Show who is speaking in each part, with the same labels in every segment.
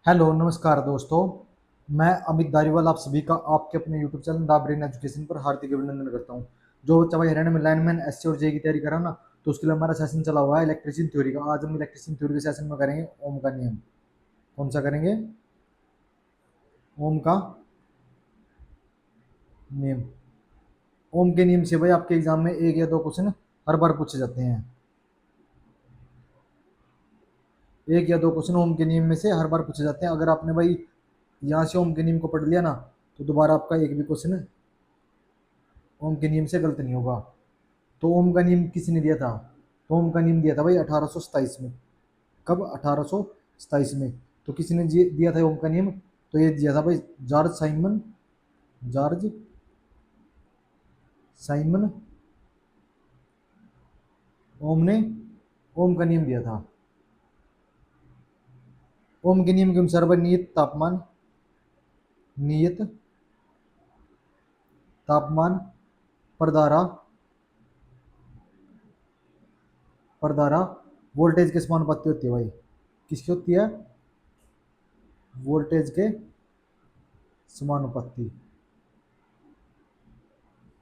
Speaker 1: Hello नमस्कार दोस्तों। मैं अमित धारीवाल आप सभी का आपके अपने YouTube channel the brain education पर हार्दिक अभिनंदन करता हूं। जो बच्चा भाई हरियाणा में लाइनमैन एससी और जे की तैयारी करा ना, तो उसके लिए हमारा सेशन चला हुआ है इलेक्ट्रिशियन थ्योरी का। आज हम इलेक्ट्रिशियन थ्योरी के सेशन में करेंगे ओम का नियम। कौन सा करेंगे? ओम का नियम। ओम के नियम से भाई आपके एग्जाम में एक या दो क्वेश्चन हर बार पूछे जाते हैं। एक या दो क्वेश्चन ओम के नियम में से हर बार पूछे जाते हैं। अगर आपने भाई यहाँ से ओम के नियम को पढ़ लिया ना, तो दोबारा आपका एक भी क्वेश्चन ओम के नियम से गलत नहीं होगा। तो ओम का नियम किसने दिया था? तो ओम का नियम दिया था भाई 1827 में। कब? 1827 में। तो किसने दिया था ओम का नियम? तो ये दिया था भाई जॉर्ज साइमन। जॉर्ज साइमन ओम ने ओम का नियम दिया था। ओम के नियम के अनुसार भाई नियत तापमान पर धारा वोल्टेज के समानुपाती होती है भाई। किसकी होती है? वोल्टेज के समानुपाती।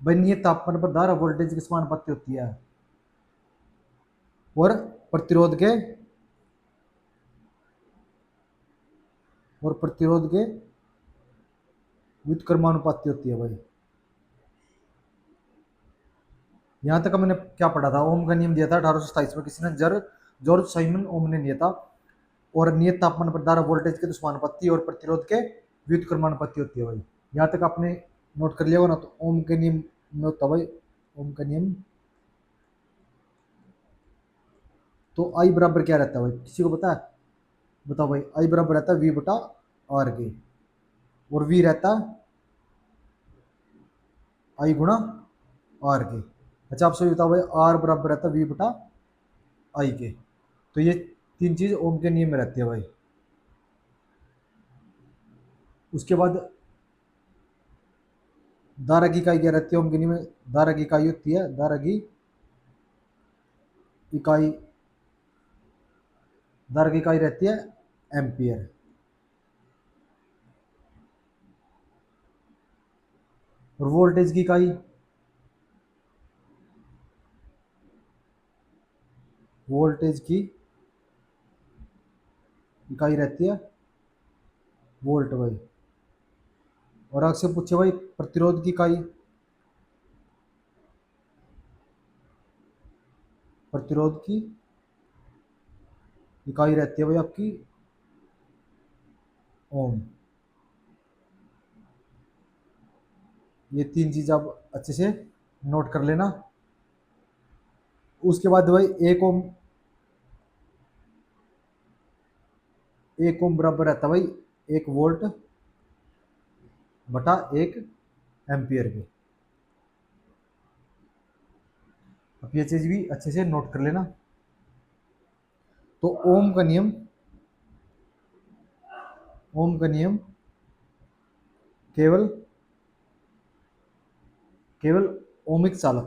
Speaker 1: भाई नियत तापमान पर धारा वोल्टेज के समानुपाती होती है। और प्रतिरोध के और प्रतिरोध के व्युत्क्रमानुपाती होती है भाई। यहाँ तक हमने क्या पढ़ा था? ओम का नियम दिया था 1827 में किसी ने जॉर्ज साइमन ओम ने दिया था। और नियत तापमान पर धारा वोल्टेज के समानुपाती और प्रतिरोध के व्युत्क्रमानुपाती होती है भाई। यहाँ तक आपने नोट कर लिया होगा ना। तो ओम के नियम में होता है भाई, ओम का नियम। तो आई बराबर क्या रहता है भाई? किसी को पता है? बताओ भाई। आई बराबर रहता है वी बटा आर के। और वी रहता है आई गुणा आर के। अच्छा आप सभी बताओ भाई, आर बराबर रहता है वी बटा आई के। तो ये तीन चीज ओम के नियम में रहती है भाई। उसके बाद धारा की इकाई क्या रहती है ओम के नियम में? धारा की इकाई होती है, इकाई धारा की इकाई रहती है एम्पियर। और वोल्टेज की इकाई रहती है वोल्ट भाई। और आपसे पूछे भाई प्रतिरोध की इकाई, प्रतिरोध की इकाई रहती है भाई आपकी ओम। ये तीन चीज आप अच्छे से नोट कर लेना। उसके बाद भाई एक ओम बराबर रहता है भाई 1 वोल्ट बटा 1 एम्पियर के। अब ये चीज भी अच्छे से नोट कर लेना। तो ओम का नियम केवल केवल ओमिक चालक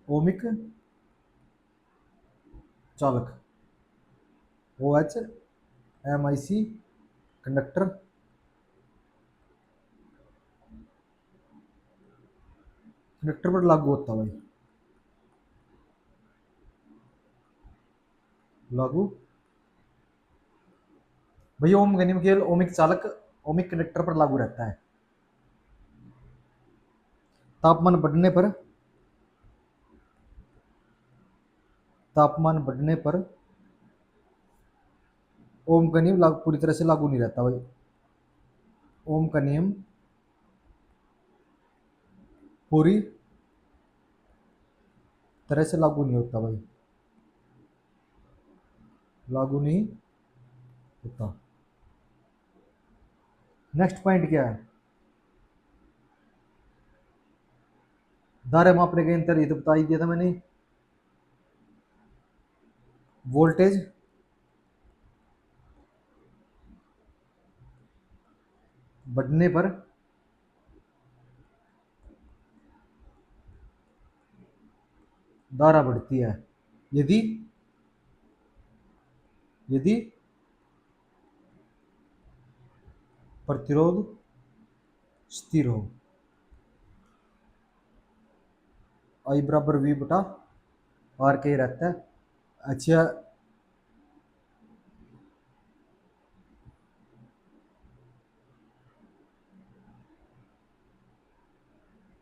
Speaker 1: ओमिक चालक ओ एच एम आई सी कंडक्टर कंडक्टर पर लागू होता है भाई। लागू भैया ओम का नियम केवल ओमिक कंडक्टर पर लागू रहता है। तापमान बढ़ने पर तापमान बढ़ने पर ओम का नियम पूरी तरह से लागू नहीं रहता भाई। ओम का नियम पूरी तरह से लागू नहीं होता भाई। लागू नहीं होता। नेक्स्ट पॉइंट क्या है? धारा मापने के अंतर, ये तो बता ही दिया था मैंने। वोल्टेज बढ़ने पर धारा बढ़ती है। यदि यदि प्रतिरोध स्थिर हो। आई बराबर वी बटा आर के रहता है। अच्छा,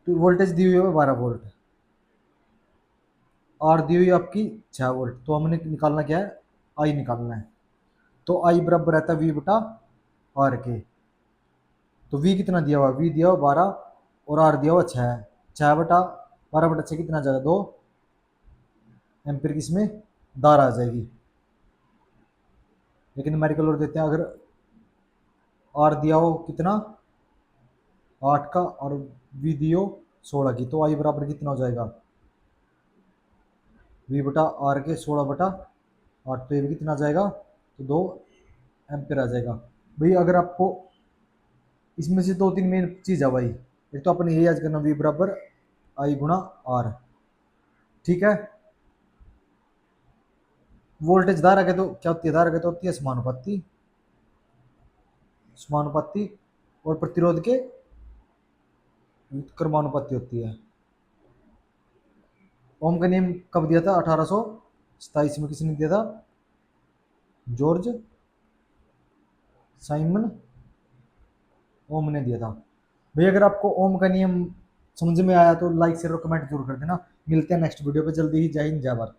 Speaker 1: तो वोल्टेज दी हुई है 12 वोल्ट, आर दी हुई है आपकी 6 वोल्ट, तो हमने निकालना क्या है, आई निकालना है। तो आई बराबर रहता है वी बटा आर के। तो वी कितना दिया हुआ, वी दिया हुआ 12 और आर दिया हुआ 6। 6 बटा 12 बटा 6 कितना आ जाएगा, 2 एम्पियर की इसमें धारा आ जाएगी। लेकिन न्यूमेरिकल और देते हैं, अगर आर दिया हो कितना 8 का और वी दियो 16 की, तो आई बराबर कितना हो जाएगा, वी बटा आर के 16 बटा 8, तो ये भी कितना आ जाएगा, तो 2 एम्पियर आ जाएगा। भाई अगर आपको इसमें से 2 3 मेन चीज है भाई, एक तो अपने ये याद करना वी बराबर आई गुणा आर, ठीक है। वोल्टेज धारा के तो क्या होती है, धारा के तो होती है समानुपाती, समानुपाती, और प्रतिरोध के क्रमानुपाती होती है। ओम का नियम कब दिया था, 1827 में किसने दिया था, जॉर्ज साइमन ओम ने दिया था। भाई अगर आपको ओम का नियम समझ में आया तो लाइक शेयर और कमेंट जरूर कर देना। मिलते हैं नेक्स्ट वीडियो पे जल्दी ही। जय हिंद जय भारत।